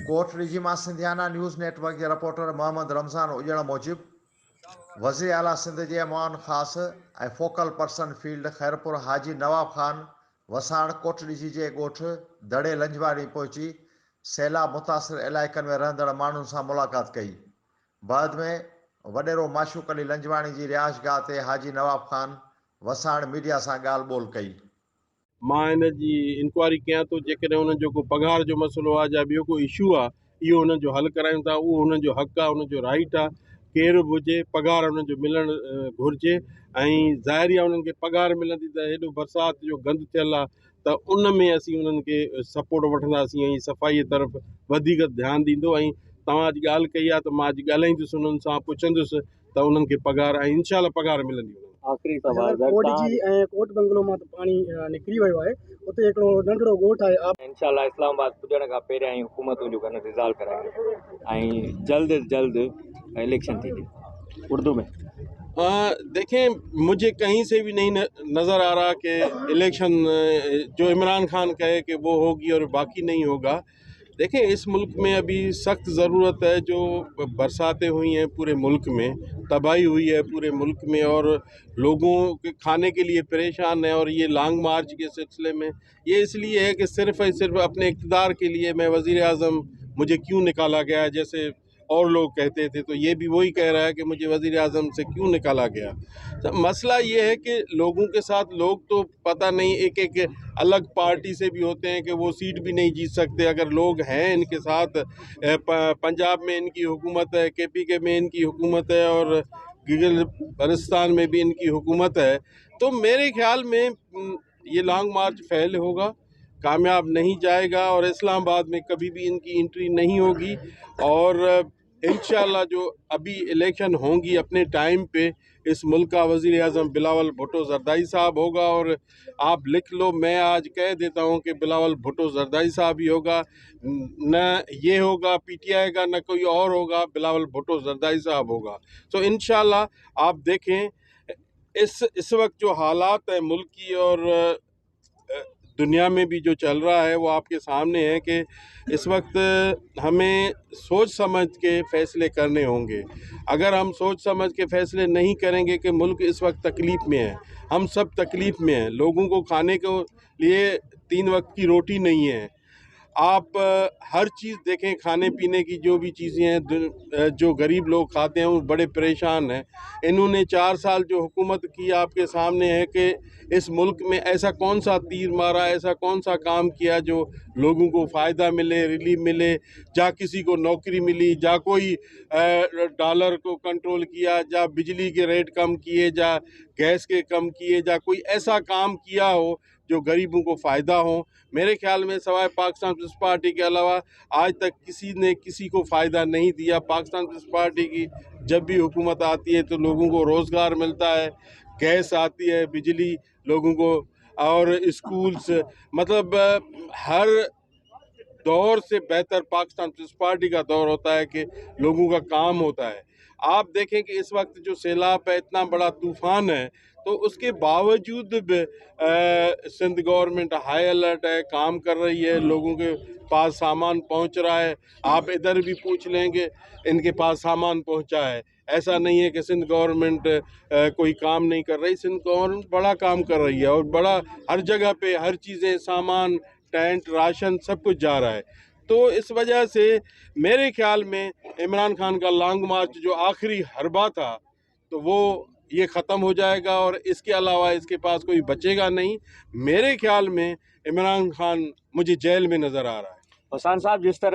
Coat रिजिमा Sindhiana news network के reporter Mohammad Ramzan उजड़ मूजिब वज़ीर आला सिंध के मुआन ख़ास ए फोकल पर्सन फील्ड खैरपुर हाजी नवाब खान वसाण कोट रिजी के ॻोठ दड़े लंजवाड़ी पहुंची सैलाब मुतासिर इलाइक़नि में रहंदड़ माण्हुनि सां मुलाक़ात कई। बाद में वडेरो माशूक अली लंजवाणी की रिहाइशगाह ते हाजी नवाब खान वसाण मीडिया सां ॻाल्हि ॿोल कई। मां इन जी इंक्वायरी कयां थो, जेकॾहिं उन्हनि जो को पघार जो मसइलो आहे या ॿियो कोई इशू आहे, इहो उन्हनि जो हल करायूं था। उहो उन्हनि जो हक़ आहे, उन्हनि जो राइट आहे। केरु बि हुजे पघार उन्हनि जो मिलणु घुरिजे। ऐं ज़ाहिरी आहे उन्हनि खे पघार मिलंदी त हेॾो बरसाति जो गंद थियल आहे त उन में असीं उन्हनि खे सपोर्ट वठंदासीं ऐं सफ़ाईअ तरफ़ वधीक ध्यानु ॾींदो। ऐं तव्हां अॼु ॻाल्हि कई आहे त मां अॼु ॻाल्हाईंदुसि उन्हनि सां, पुछंदुसि त उन्हनि खे पघार ऐं इनशाला पघार मिलंदी। आख़िरी सवाल कोट जी ऐं कोट बंगलो मां पाणी निकिरी वियो आहे, उते हिकिड़ो नंढड़ो ॻोठु आहे। इंशाल्लाह इस्लामाबाद पुॼण खां पहिरियां ई हुकूमतूं जो कन रिज़ॉल्व कराइनि ऐं जल्द जल्द इलेक्शन थींदी उर्दू में। देखें, मुझे कहीं से भी नहीं नज़र आ रहा कि इलेक्शन जो इमरान खान कहे कि वो होगी और बाकी नहीं होगा। देखें, इस मुल्क में अभी सख्त ज़रूरत है। जो बरसातें हुई हैं पूरे मुल्क में, तबाही हुई है पूरे मुल्क में और लोगों के खाने के लिए परेशान है। और ये लॉन्ग मार्च के सिलसिले में ये इसलिए है कि सिर्फ अपने इक़्तिदार के लिए मैं वज़ीर आज़म मुझे क्यों निकाला गया, जैसे और लोग कहते थे, तो ये भी वही कह रहा है कि मुझे वज़ीर आज़म से क्यों निकाला गया। तो मसला ये है कि लोगों के साथ लोग तो पता नहीं एक अलग पार्टी से भी होते हैं कि वो सीट भी नहीं जीत सकते। अगर लोग हैं इनके साथ, पंजाब में इनकी हुकूमत है, KPK में इनकी हुकूमत है और गिलगिस्तान में भी इनकी हुकूमत है, तो मेरे ख्याल में ये लॉन्ग मार्च फेल होगा, कामयाब नहीं जाएगा और इस्लामाबाद में कभी भी इनकी एंट्री नहीं होगी। और इंशाल्लाह जो अभी इलेक्शन होंगी अपने टाइम पे, इस मुल्क का वज़ीर आज़म बिलावल भुट्टो ज़रदारी साहब होगा। और आप लिख लो, मैं आज कह देता हूँ कि बिलावल भुट्टो ज़रदारी साहब ही होगा। न ये होगा PTI का, न कोई और होगा, बिलावल भुट्टो ज़रदारी साहब होगा। तो इंशाल्लाह आप देखें, इस वक्त जो हालात हैं मुल्क की और दुनिया में भी जो चल रहा है वो आपके सामने है कि इस वक्त हमें सोच समझ के फ़ैसले करने होंगे। अगर हम सोच समझ के फ़ैसले नहीं करेंगे कि मुल्क इस वक्त तकलीफ़ में है, हम सब तकलीफ़ में हैं, लोगों को खाने के लिए 3 वक्त की रोटी नहीं है। आप हर चीज़ देखें, खाने पीने की जो भी चीज़ें हैं, जो गरीब लोग खाते हैं वो बड़े परेशान हैं। इन्होंने 4 साल जो हुकूमत की आपके सामने है कि इस मुल्क में ऐसा कौन सा तीर मारा, ऐसा कौन सा काम किया जो लोगों को फ़ायदा मिले, रिलीफ मिले, जा किसी को नौकरी मिली, जा कोई डॉलर को कंट्रोल किया, जा बिजली के रेट कम किए, जा गैस के कम किए, जा कोई ऐसा काम किया हो जो गरीबों को फ़ायदा हो। मेरे ख्याल में सवाए पाकिस्तान पीपल्स पार्टी के अलावा आज तक किसी ने किसी को फ़ायदा नहीं दिया। पाकिस्तान पीपल्स पार्टी की जब भी हुकूमत आती है तो लोगों को रोज़गार मिलता है, गैस आती है, बिजली लोगों को, और स्कूल्स, मतलब हर दौर से बेहतर पाकिस्तान पीपल्स पार्टी का दौर होता है कि लोगों का काम होता है। आप देखें कि इस वक्त जो सैलाब है, इतना बड़ा तूफ़ान है, तो उसके बावजूद भी सिंध गवर्नमेंट हाई अलर्ट है, काम कर रही है, लोगों के पास सामान पहुंच रहा है। आप इधर भी पूछ लेंगे, इनके पास सामान पहुंचा है। ऐसा नहीं है कि सिंध गवर्नमेंट कोई काम नहीं कर रही। सिंध गवर्नमेंट बड़ा काम कर रही है और बड़ा हर जगह पे हर चीज़ें, सामान, टेंट, राशन सब कुछ जा रहा है। तो इस वजह से मेरे ख्याल में इमरान खान का लॉन्ग मार्च जो आखिरी हरबा था, तो वो ये ख़त्म हो जाएगा और इसके अलावा इसके पास कोई बचेगा नहीं। मेरे ख्याल में इमरान खान मुझे जेल में नज़र आ रहा है। हुसैन साहब, जिस तरह